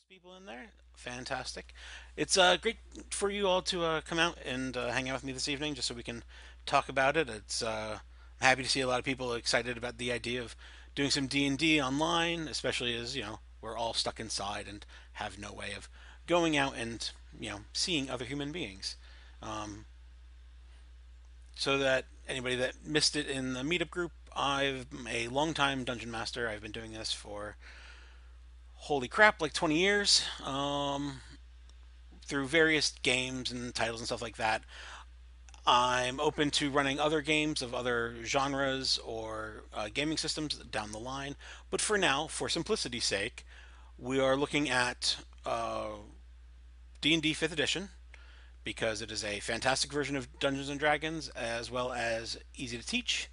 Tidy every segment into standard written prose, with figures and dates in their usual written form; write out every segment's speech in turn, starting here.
People in there. Fantastic. It's great for you all to come out and hang out with me this evening just so we can talk about it. I'm happy to see a lot of people excited about the idea of doing some D&D online, especially as, we're all stuck inside and have no way of going out and, seeing other human beings. Um, so that anybody that missed it in the meetup group, I'm a longtime dungeon master. I've been doing this for holy crap, like 20 years. Through various games and titles and stuff like that. I'm open to running other games of other genres or gaming systems down the line. But for now, for simplicity's sake, we are looking at D&D 5th edition because it is a fantastic version of Dungeons and Dragons as well as easy to teach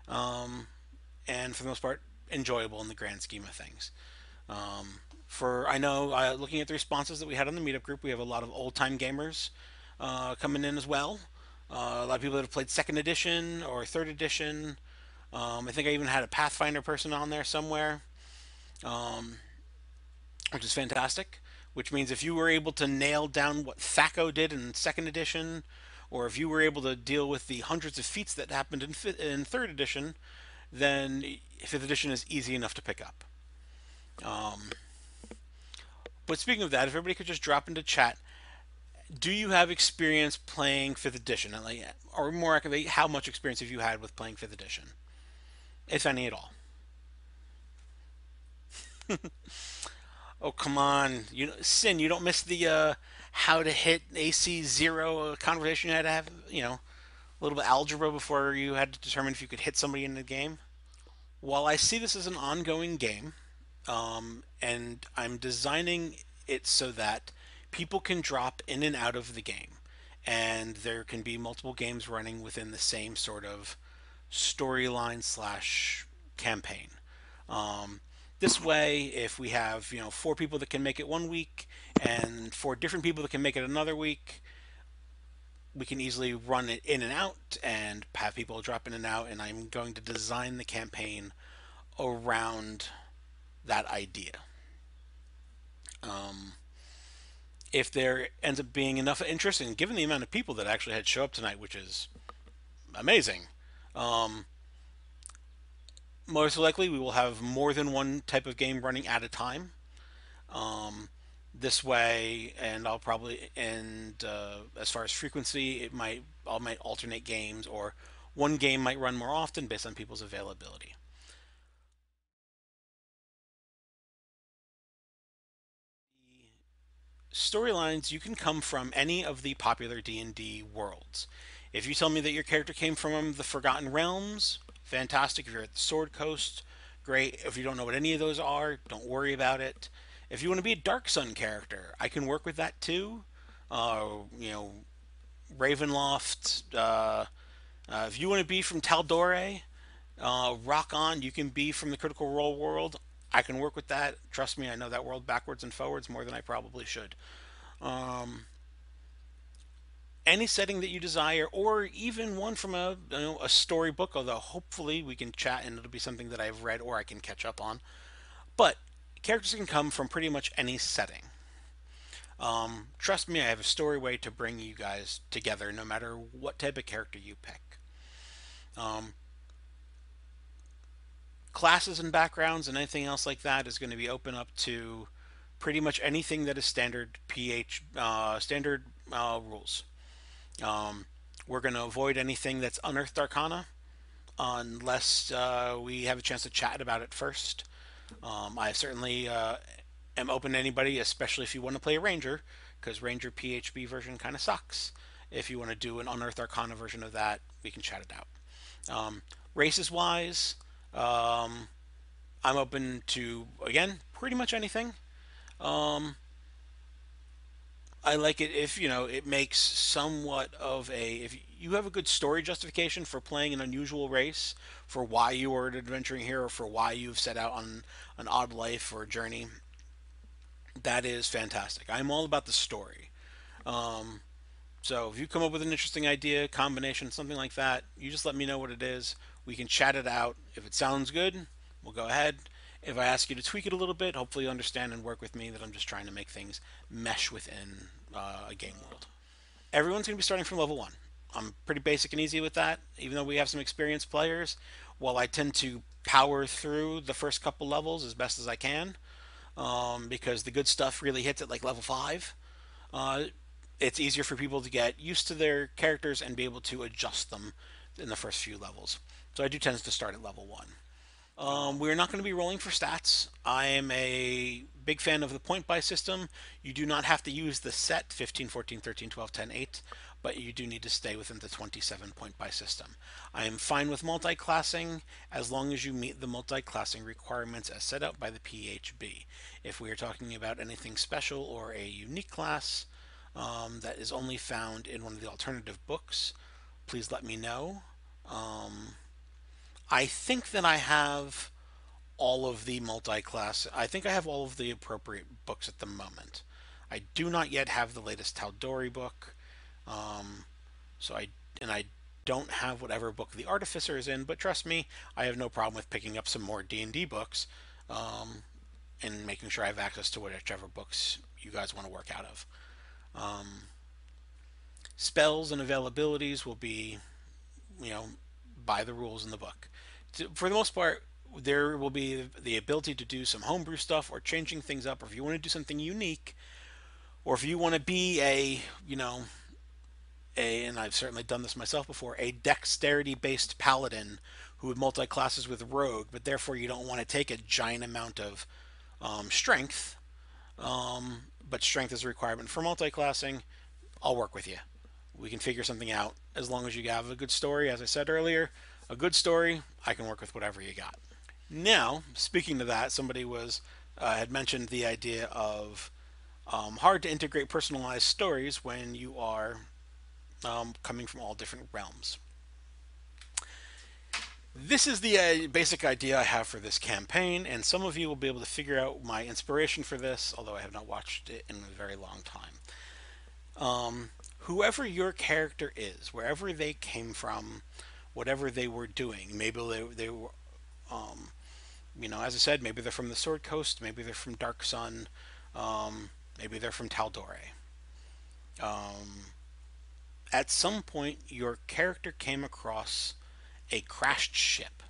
and for the most part enjoyable in the grand scheme of things. For I know looking at the responses that we had on the meetup group, we have a lot of old time gamers coming in as well. A lot of people that have played second edition or third edition. I think I even had a Pathfinder person on there somewhere, which is fantastic. Which means if you were able to nail down what Thaco did in second edition, or if you were able to deal with the hundreds of feats that happened in third edition, then fifth edition is easy enough to pick up. Um, but speaking of that, if everybody could just drop into chat, do you have experience playing fifth edition? And like, or more accurately, how much experience have you had with playing fifth edition, if any at all? Oh come on, Sin, you don't miss the how to hit AC zero conversation you had to have. A little bit of algebra before you had to determine if you could hit somebody in the game. While I see this as an ongoing game, and I'm designing it so that people can drop in and out of the game, and there can be multiple games running within the same sort of storyline slash campaign. Um, this way, if we have four people that can make it one week and four different people that can make it another week, we can easily run it in and out and have people drop in and out. And I'm going to design the campaign around that idea. Um, if there ends up being enough interest, and given the amount of people that actually had show up tonight, which is amazing, um, most likely we will have more than one type of game running at a time. Um, this way, and I'll probably and as far as frequency, I might alternate games, or one game might run more often based on people's availability. Storylines, you can come from any of the popular D&D worlds. If you tell me that your character came from the Forgotten Realms, fantastic. If you're at the Sword Coast, great. If you don't know what any of those are, don't worry about it. If you want to be a Dark Sun character, I can work with that too. You know, Ravenloft. If you want to be from Taldore, rock on. You can be from the Critical Role world. I can work with that. Trust me, I know that world backwards and forwards more than I probably should. Um, any setting that you desire, or even one from a storybook. Although hopefully we can chat and it'll be something that I've read or I can catch up on. But characters can come from pretty much any setting. Trust me, I have a story way to bring you guys together, no matter what type of character you pick. Um, Classes and backgrounds and anything else like that is going to be open up to pretty much anything that is standard rules. Um, we're going to avoid anything that's unearthed arcana unless we have a chance to chat about it first. I certainly am open to anybody, especially if you want to play a ranger, because ranger PHB version kind of sucks. If you want to do an unearthed arcana version of that, we can chat it out. Races wise, um, I'm open to again pretty much anything. Um, I like it if it makes somewhat of a if you have a good story justification for playing an unusual race, for why you are an adventuring hero, for why you've set out on an odd life or journey. That is fantastic. I'm all about the story. Um, so if you come up with an interesting idea, combination, something like that, you just let me know what it is. We can chat it out. If it sounds good, we'll go ahead. If I ask you to tweak it a little bit, hopefully you understand and work with me that I'm just trying to make things mesh within a game world. Everyone's going to be starting from level 1. I'm pretty basic and easy with that, even though we have some experienced players. While I tend to power through the first couple levels as best as I can, because the good stuff really hits at like level 5. Uh, it's easier for people to get used to their characters and be able to adjust them in the first few levels. So I do tend to start at level 1. We're not going to be rolling for stats. I am a big fan of the point buy system. You do not have to use the set 15, 14, 13, 12, 10, 8, but you do need to stay within the 27 point buy system. I am fine with multi-classing as long as you meet the multi-classing requirements as set out by the PHB. If we are talking about anything special or a unique class that is only found in one of the alternative books, please let me know. I think that I have all of the multi-class. I think I have all of the appropriate books at the moment. I do not yet have the latest Tal'Dorei book, so I don't have whatever book the Artificer is in. But trust me, I have no problem with picking up some more D&D books, and making sure I have access to whichever books you guys want to work out of. Spells and availabilities will be, you know, by the rules in the book. For the most part, there will be the ability to do some homebrew stuff or changing things up, or if you want to do something unique, or if you want to be and I've certainly done this myself before, a dexterity based paladin who would multi classes with rogue, but therefore you don't want to take a giant amount of strength, but strength is a requirement for multi classing. I'll work with you. We can figure something out as long as you have a good story. As I said earlier, a good story, I can work with whatever you got. Now, speaking of that, somebody had mentioned the idea of hard to integrate personalized stories when you are coming from all different realms. This is the basic idea I have for this campaign, and some of you will be able to figure out my inspiration for this, although I have not watched it in a very long time. Whoever your character is, wherever they came from, whatever they were doing, maybe they were, as I said, maybe they're from the Sword Coast, maybe they're from Dark Sun, maybe they're from Tal'Dorei. At some point, your character came across a crashed ship,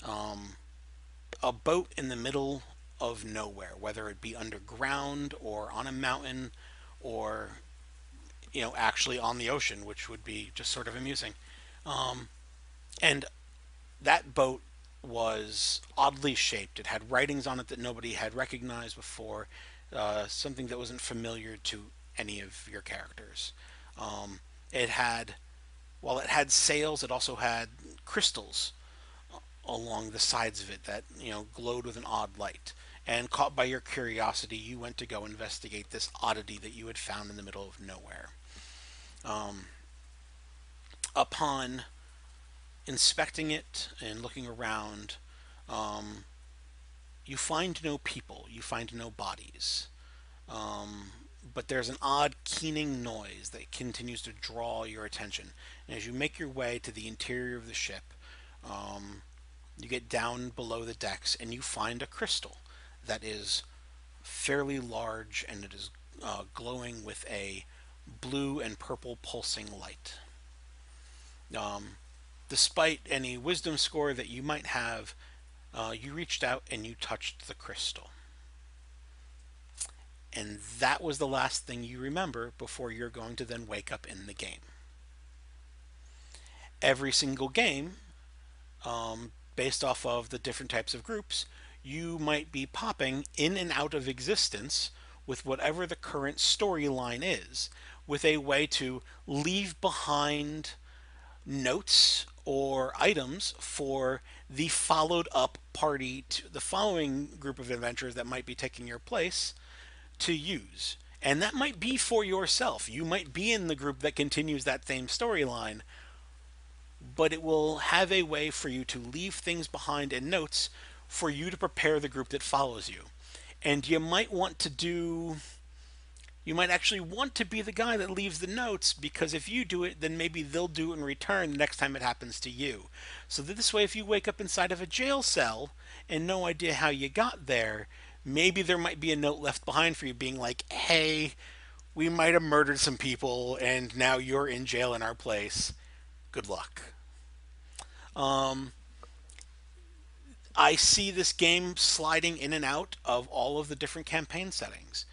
a boat in the middle of nowhere, whether it be underground or on a mountain or actually on the ocean, which would be just sort of amusing. And that boat was oddly shaped. It had writings on it that nobody had recognized before, something that wasn't familiar to any of your characters. It had, while it had sails, it also had crystals along the sides of it that glowed with an odd light. And caught by your curiosity, you went to go investigate this oddity that you had found in the middle of nowhere. Upon inspecting it and looking around, you find no people, you find no bodies. But there's an odd keening noise that continues to draw your attention. And as you make your way to the interior of the ship, you get down below the decks and you find a crystal that is fairly large, and it is glowing with a blue and purple pulsing light. Despite any wisdom score that you might have, you reached out and you touched the crystal. And that was the last thing you remember before you're going to then wake up in the game. Every single game, based off of the different types of groups, you might be popping in and out of existence with whatever the current storyline is, with a way to leave behind notes or items for the followed up party, to the following group of adventurers that might be taking your place, to use. And that might be for yourself. You might be in the group that continues that same storyline, but it will have a way for you to leave things behind in notes for you to prepare the group that follows you. And you might want to do You might actually want to be the guy that leaves the notes because if you do it, then maybe they'll do it in return the next time it happens to you. So that this way, if you wake up inside of a jail cell and no idea how you got there, maybe there might be a note left behind for you being like, hey, we might have murdered some people and now you're in jail in our place. Good luck. Um, I see this game sliding in and out of all of the different campaign settings.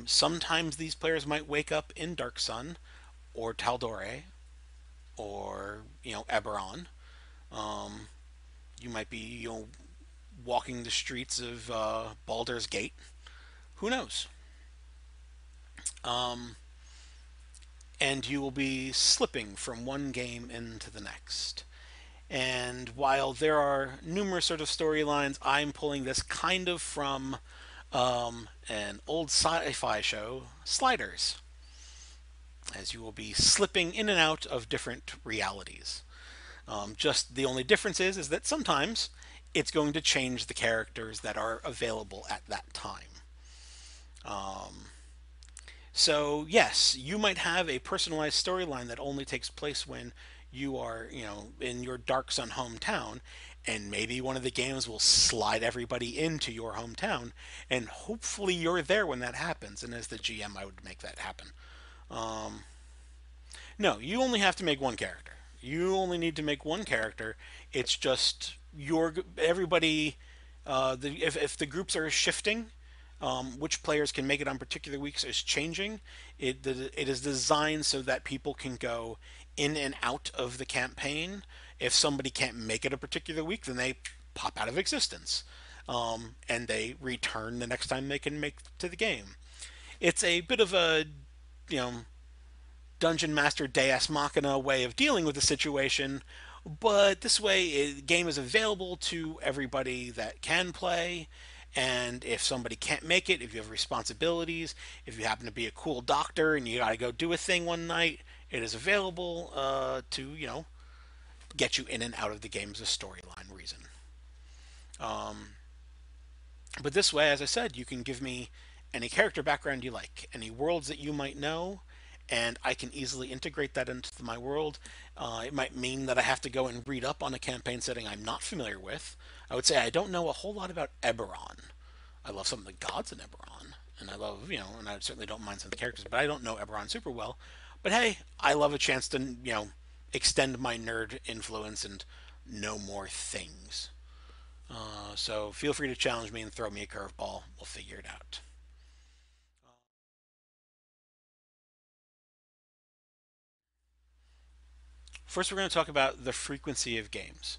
Sometimes these players might wake up in Dark Sun or Taldore or Eberron. Um, you might be walking the streets of Baldur's Gate. Who knows? Um, and you will be slipping from one game into the next. And while there are numerous sort of storylines, I'm pulling this kind of from an old sci-fi show, Sliders, as you will be slipping in and out of different realities. Just the only difference is that sometimes it's going to change the characters that are available at that time. Um, so yes, you might have a personalized storyline that only takes place when you are, in your Dark Sun hometown, and maybe one of the games will slide everybody into your hometown, and hopefully you're there when that happens. And as the GM, I would make that happen. Um, no, you only have to make one character. You only need to make one character. It's just your everybody. If the groups are shifting, which players can make it on particular weeks is changing. It is designed so that people can go in and out of the campaign. If somebody can't make it a particular week, then they pop out of existence, and they return the next time they can make to the game. It's a bit of a you know dungeon master deus machina way of dealing with the situation, but this way the game is available to everybody that can play. And if somebody can't make it, if you have responsibilities, if you happen to be a cool doctor and you got to go do a thing one night, it is available to get you in and out of the game as a storyline reason. um, but this way, as I said, you can give me any character background you like, any worlds that you might know, and I can easily integrate that into my world. It might mean that I have to go and read up on a campaign setting I'm not familiar with. I would say I don't know a whole lot about Eberron. I love some of the gods in Eberron, and I love, and I certainly don't mind some of the characters, but I don't know Eberron super well. But hey, I love a chance to, extend my nerd influence and know more things. So feel free to challenge me and throw me a curveball. We'll figure it out. First, we're going to talk about the frequency of games.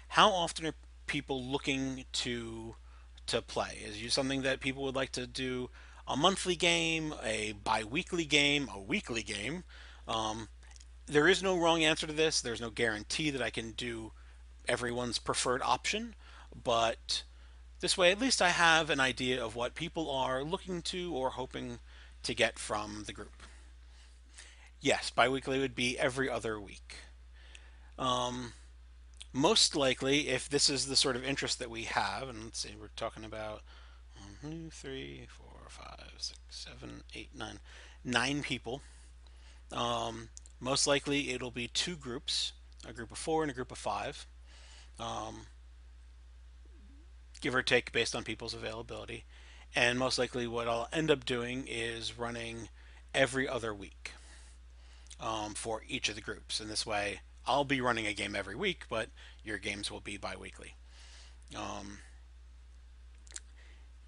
How often are people looking to play? Is it something that people would like to do a monthly game, a bi-weekly game, a weekly game? Um, there is no wrong answer to this. There's no guarantee that I can do everyone's preferred option, but this way at least I have an idea of what people are looking to or hoping to get from the group. Yes, bi-weekly would be every other week. Um, Most likely, if this is the sort of interest that we have, and let's see, we're talking about 1, 2, 3, 4, 5, 6, 7, 8, 9, 9 people. Most likely, it'll be two groups, a group of four and a group of five, um, give or take based on people's availability. And most likely, what I'll end up doing is running every other week for each of the groups. And this way, I'll be running a game every week, but your games will be bi weekly. Um,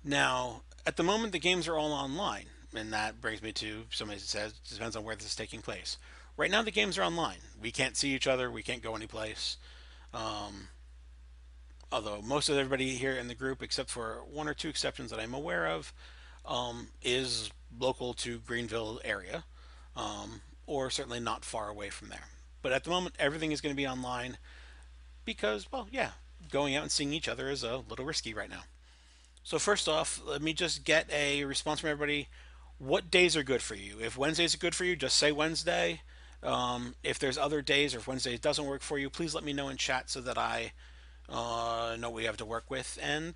Now, at the moment, the games are all online, and that brings me to somebody says it depends on where this is taking place. Right now, the games are online. We can't see each other. We can't go anyplace. Um, Although most of everybody here in the group, except for one or two exceptions that I'm aware of, is local to Greenville area, or certainly not far away from there. But at the moment, everything is going to be online because, well, yeah, going out and seeing each other is a little risky right now. So first off, let me just get a response from everybody. What days are good for you? If Wednesdays are good for you, just say Wednesday. If there's other days or if Wednesday doesn't work for you, please let me know in chat so that I know what we have to work with. And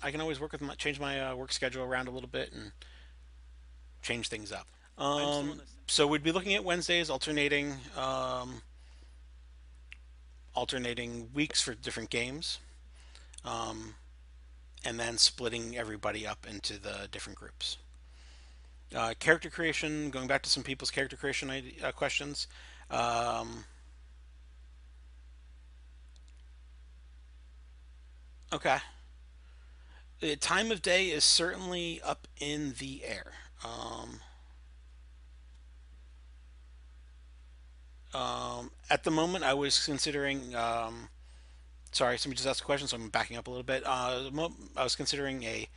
I can always work with change my work schedule around a little bit and change things up. So we'd be looking at Wednesdays, alternating weeks for different games, and then splitting everybody up into the different groups. Character creation, going back to some people's character creation questions. Um, okay. The time of day is certainly up in the air. At the moment, I was considering. Sorry, somebody just asked a question, so I'm backing up a little bit. I was considering a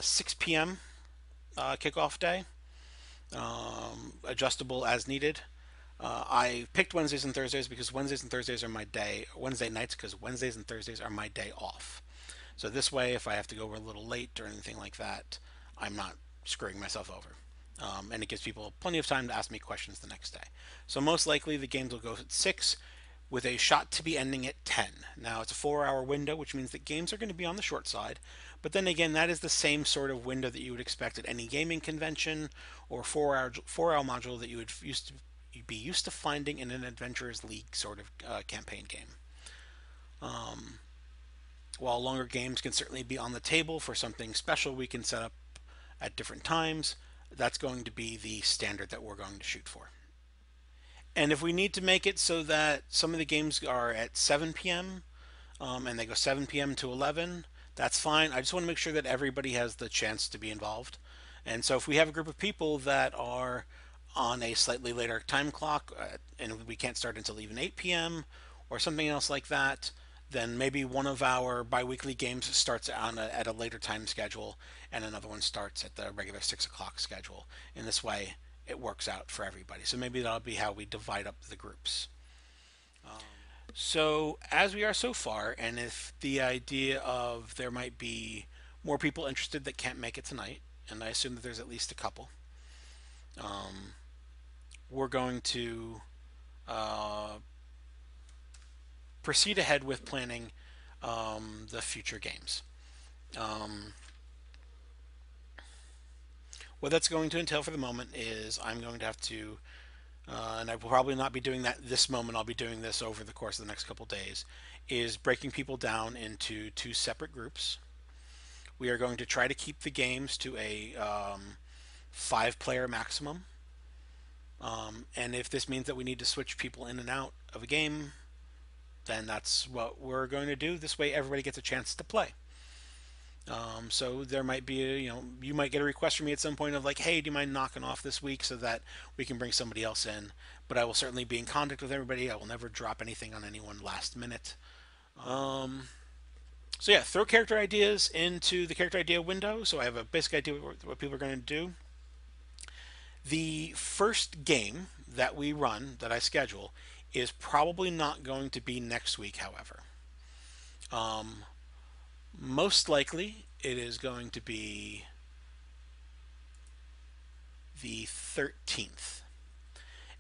6 p.m. Kickoff day, adjustable as needed. I picked Wednesdays and Thursdays because Wednesdays and Thursdays are my day. Wednesday nights because Wednesdays and Thursdays are my day off. So this way, if I have to go a little late or anything like that, I'm not screwing myself over. And it gives people plenty of time to ask me questions the next day. So most likely the games will go at 6 with a shot to be ending at 10. Now it's a 4 hour window, which means that games are going to be on the short side. But then again, that is the same sort of window that you would expect at any gaming convention or 4 hour module that you would you'd be used to finding in an Adventurers League sort of campaign game. While longer games can certainly be on the table for something special we can set up at different times, that's going to be the standard that we're going to shoot for. And if we need to make it so that some of the games are at 7 p.m. And they go 7 p.m. to 11, that's fine. I just want to make sure that everybody has the chance to be involved. And so if we have a group of people that are on a slightly later time clock and we can't start until even 8 p.m. or something else like that, then maybe one of our biweekly games starts at a later time schedule and another one starts at the regular 6 o'clock schedule. In this way, it works out for everybody. So maybe that'll be how we divide up the groups. So, as we are so far, and if the idea of there might be more people interested that can't make it tonight, and I assume that there's at least a couple, we're going to uh, proceed ahead with planning the future games. Um, what that's going to entail for the moment is I'm going to have to, and I will probably not be doing that this moment, I'll be doing this over the course of the next couple days, is breaking people down into two separate groups. We are going to try to keep the games to a 5 player maximum. And if this means that we need to switch people in and out of a game, then that's what we're going to do. This way, everybody gets a chance to play. So there might be, you might get a request from me at some point of like, hey, do you mind knocking off this week so that we can bring somebody else in? But I will certainly be in contact with everybody. I will never drop anything on anyone last minute. So yeah, throw character ideas into the character idea window. So I have a basic idea what people are going to do. The first game that we run, that I schedule, is probably not going to be next week, however. Most likely, it is going to be the 13th.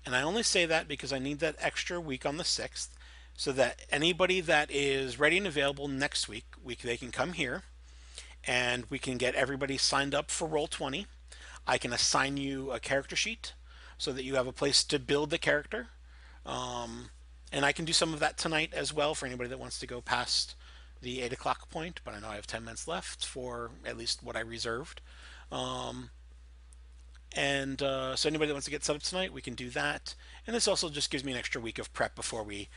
And I only say that because I need that extra week on the 6th so that anybody that is ready and available next week, they can come here and we can get everybody signed up for Roll20. I can assign you a character sheet so that you have a place to build the character. And I can do some of that tonight as well for anybody that wants to go past the 8 o'clock point, but I know I have 10 minutes left for at least what I reserved. So anybody that wants to get set up tonight, we can do that. And this also just gives me an extra week of prep before we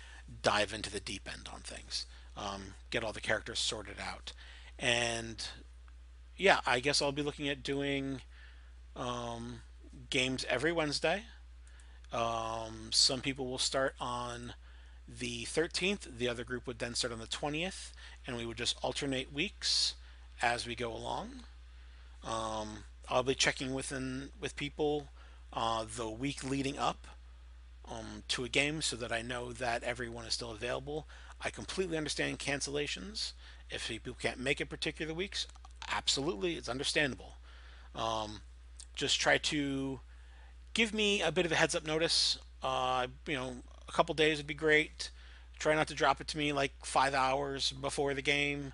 dive into the deep end on things. Get all the characters sorted out. And yeah, I guess I'll be looking at doing games every Wednesday. Some people will start on the 13th. The other group would then start on the 20th. And we would just alternate weeks as we go along. I'll be checking with people the week leading up to a game so that I know that everyone is still available. I completely understand cancellations. If people can't make it particular weeks, absolutely, it's understandable. Just try to give me a bit of a heads up notice. A couple days would be great. Try not to drop it to me like 5 hours before the game.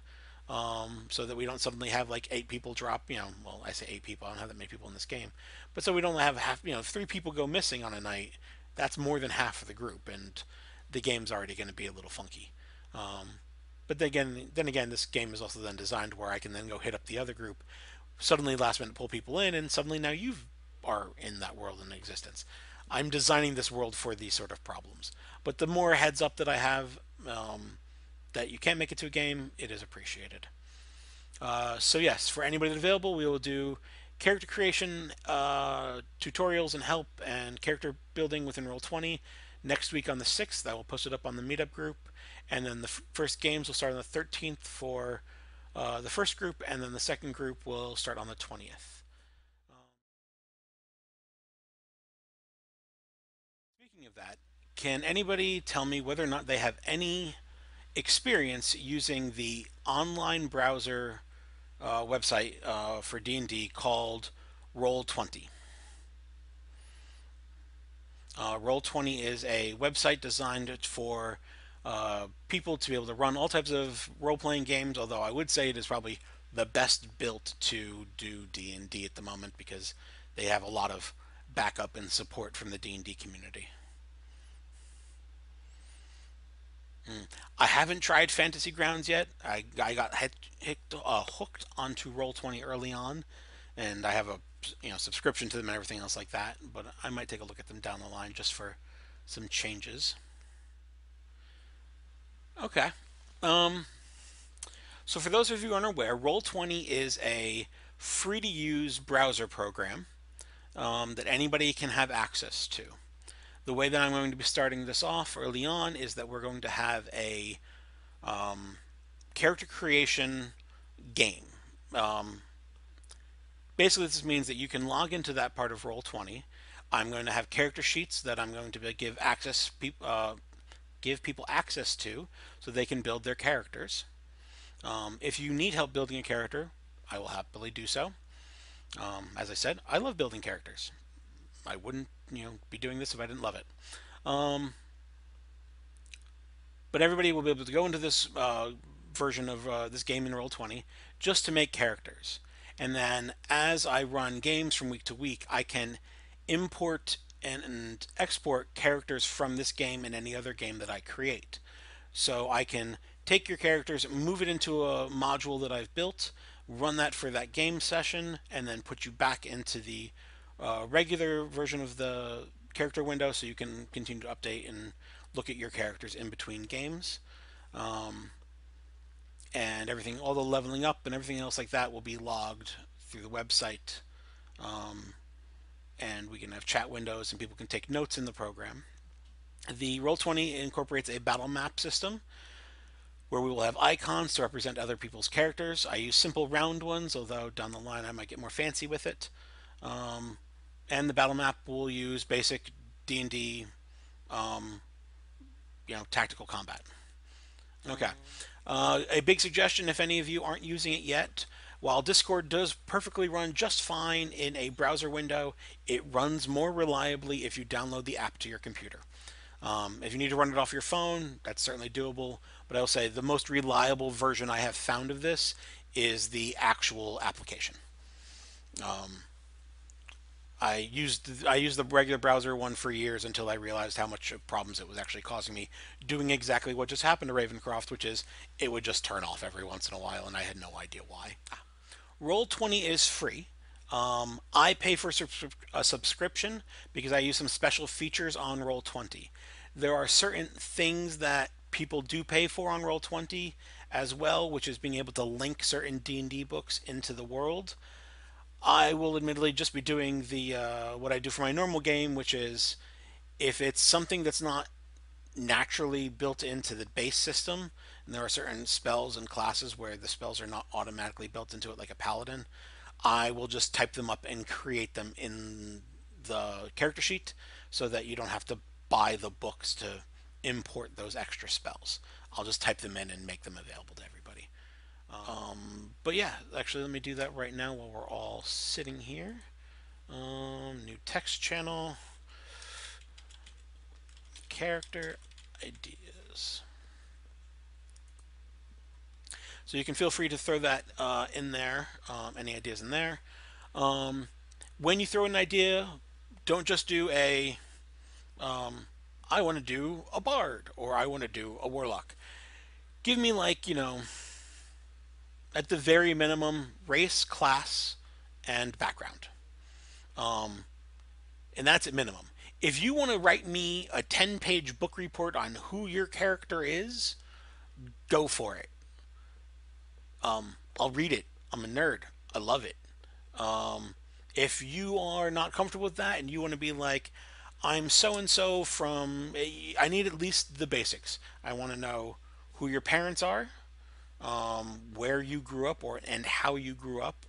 so that we don't suddenly have like 8 people drop. Well, I say 8 people. I don't have that many people in this game, but so we don't have half. If 3 people go missing on a night, that's more than half of the group, and the game's already going to be a little funky. But then again, this game is also then designed where I can then go hit up the other group, suddenly last minute pull people in, and suddenly now you are in that world in existence. I'm designing this world for these sort of problems. But the more heads up that I have, that you can't make it to a game, it is appreciated. So yes, for anybody that's available, we will do character creation tutorials and help and character building within Roll20 next week on the 6th. I will post it up on the meetup group, and then the first games will start on the 13th for the first group, and then the second group will start on the 20th. Speaking of that, can anybody tell me whether or not they have any experience using the online browser website for D&D called Roll20? Roll20 is a website designed for people to be able to run all types of role-playing games, although I would say it is probably the best built to do D&D at the moment because they have a lot of backup and support from the D&D community. I haven't tried Fantasy Grounds yet. I got hooked onto Roll20 early on, and I have a subscription to them and everything else like that. But I might take a look at them down the line just for some changes. Okay. Um, so for those of you who aren't aware, Roll20 is a free to use browser program that anybody can have access to. The way that I'm going to be starting this off early on is that we're going to have a character creation game. Um, Basically, this means that you can log into that part of Roll20. I'm going to have character sheets that I'm going to give people access to, so they can build their characters. If you need help building a character, I will happily do so. As I said, I love building characters. I wouldn't, be doing this if I didn't love it. Um, but everybody will be able to go into this version of this game in Roll20 just to make characters. And then as I run games from week to week, I can import and export characters from this game and any other game that I create. So I can take your characters, move it into a module that I've built, run that for that game session, and then put you back into the regular version of the character window so you can continue to update and look at your characters in between games. Um, and everything, all the leveling up and everything else like that will be logged through the website. Um, and we can have chat windows and people can take notes in the program. The Roll20 incorporates a battle map system where we will have icons to represent other people's characters. I use simple round ones, although down the line I might get more fancy with it. Um, and the battle map will use basic D&D, um, tactical combat. Okay. A big suggestion, if any of you aren't using it yet, while Discord does perfectly run just fine in a browser window, it runs more reliably if you download the app to your computer. If you need to run it off your phone, that's certainly doable. But I'll say the most reliable version I have found of this is the actual application. Um, I used the regular browser one for years until I realized how much problems it was actually causing me doing exactly what just happened to Ravencroft, which is it would just turn off every once in a while, and I had no idea why. Roll20 is free. I pay for a subscription because I use some special features on Roll20. There are certain things that people do pay for on Roll20 as well, which is being able to link certain D&D books into the world. I will admittedly just be doing the what I do for my normal game, which is if it's something that's not naturally built into the base system, and there are certain spells and classes where the spells are not automatically built into it, like a paladin, I will just type them up and create them in the character sheet so that you don't have to buy the books to import those extra spells. I'll just type them in and make them available to everybody. But yeah, actually, let me do that right now while we're all sitting here. New text channel, character ideas. So you can feel free to throw that in there, any ideas in there. Um, when you throw an idea, don't just do I want to do a bard or I want to do a warlock. Give me, like, at the very minimum, race, class, and background. Um, and that's at minimum. If you want to write me a 10-page book report on who your character is, go for it. I'll read it. I'm a nerd. I love it. Um, if you are not comfortable with that and you want to be like, I'm so and so from, I need at least the basics. I want to know who your parents are, where you grew up, or and how you grew up.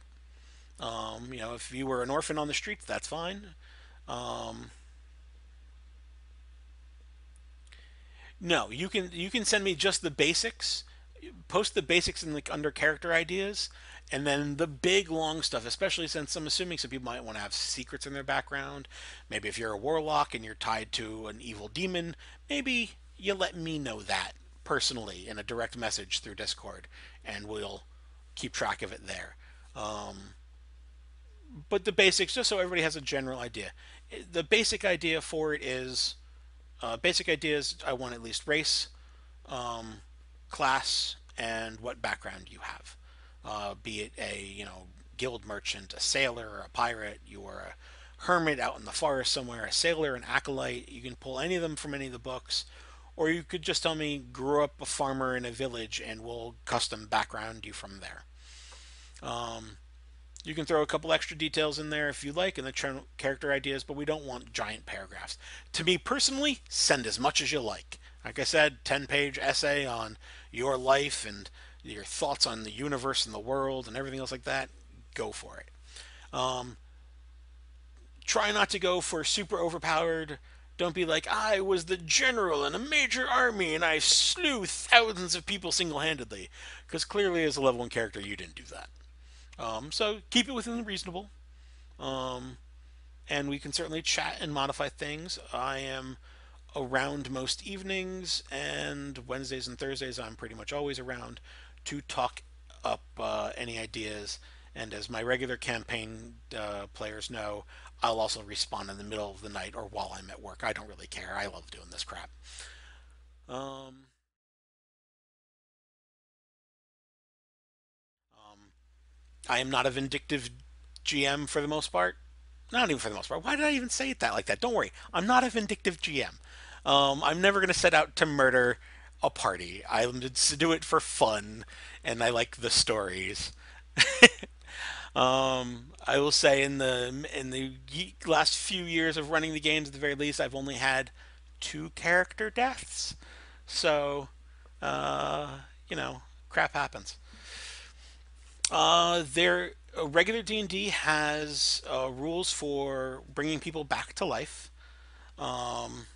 If you were an orphan on the streets, that's fine. Um, no, you can send me just the basics. Post the basics in, like, under character ideas, and then the big long stuff. Especially since I'm assuming some people might want to have secrets in their background. Maybe if you're a warlock and you're tied to an evil demon, maybe you let me know that personally in a direct message through Discord, and we'll keep track of it there. Um, but the basics, just so everybody has a general idea. The basic idea for it is basic ideas. I want at least race, class, and what background you have. Be it a guild merchant, a sailor, a pirate, you are a hermit out in the forest somewhere, a sailor, an acolyte. You can pull any of them from any of the books, or you could just tell me grew up a farmer in a village, and we'll custom background you from there. Um, you can throw a couple extra details in there if you like in the character ideas, but we don't want giant paragraphs. To me personally, send as much as you like. Like I said, 10-page essay on your life and your thoughts on the universe and the world and everything else like that. Go for it. Um, Try not to go for super overpowered. Don't be like, I was the general in a major army and I slew thousands of people single handedly. Because clearly, as a level 1 character, you didn't do that. So keep it within the reasonable. Um, and we can certainly chat and modify things. I am around most evenings, and Wednesdays and Thursdays I'm pretty much always around to talk up any ideas. And as my regular campaign players know, I'll also respond in the middle of the night or while I'm at work. I don't really care. I love doing this crap. Um, um, I am not a vindictive GM for the most part. Not even for the most part. Why did I even say it that like that? Don't worry. I'm not a vindictive GM. I'm never going to set out to murder a party. I'm to do it for fun, and I like the stories. I will say in the last few years of running the games, at the very least, I've only had two character deaths. So, uh, you know, crap happens. Their regular D&D has rules for bringing people back to life, um,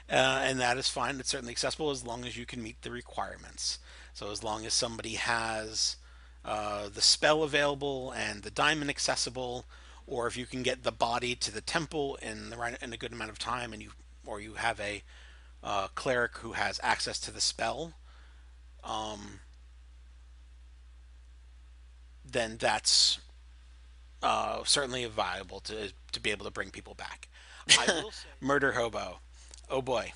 and that is fine. It's certainly accessible as long as you can meet the requirements. So as long as somebody has the spell available and the diamond accessible, or if you can get the body to the temple in a good amount of time, or you have a cleric who has access to the spell, um, then that's certainly viable to be able to bring people back. I will say, murder hobo. Oh boy.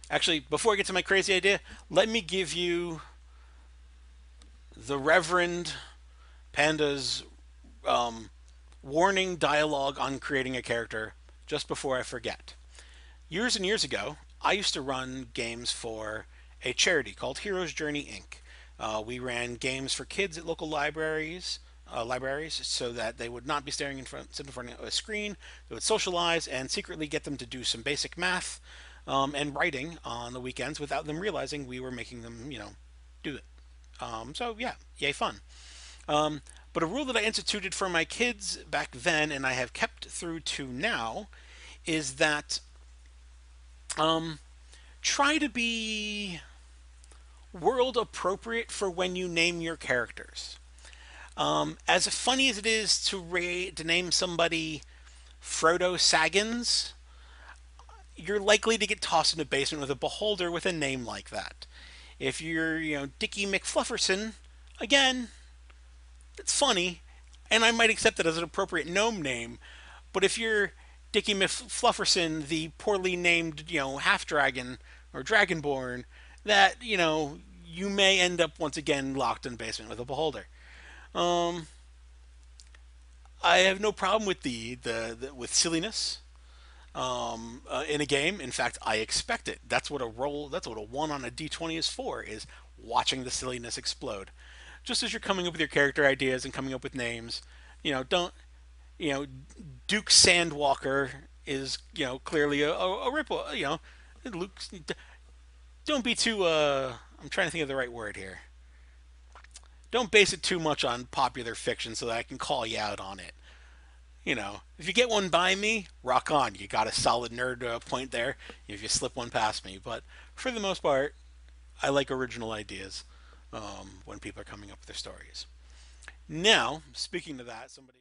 Actually, before I get to my crazy idea, let me give you the Reverend Panda's um, warning dialogue on creating a character just before I forget. Years and years ago, I used to run games for a charity called Heroes Journey Inc. We ran games for kids at local libraries, so that they would not be sitting in front of a screen. They would socialize and secretly get them to do some basic math and writing on the weekends without them realizing we were making them, do it. So yeah, yay fun. Um, but a rule that I instituted for my kids back then, and I have kept through to now, is that um, try to be world appropriate for when you name your characters. As funny as it is to name somebody Frodo Saggins, you're likely to get tossed in a basement with a beholder with a name like that. If you're, Dickie McFlufferson, again, it's funny, and I might accept it as an appropriate gnome name. But if you're Dickie McFlufferson, the poorly named, half dragon or dragonborn, that, you may end up once again locked in the basement with a beholder. Um, I have no problem with the with silliness in a game. In fact, I expect it. That's what a roll. That's what a one on a d20 is for. Is watching the silliness explode. Just as you're coming up with your character ideas and coming up with names, don't you know Duke Sandwalker is clearly a ripple. Luke. Don't be too. I'm trying to think of the right word here. Don't base it too much on popular fiction so that I can call you out on it. If you get one by me, rock on. You got a solid nerd point there. If you slip one past me, but for the most part, I like original ideas when people are coming up with their stories. Now, speaking of that, somebody.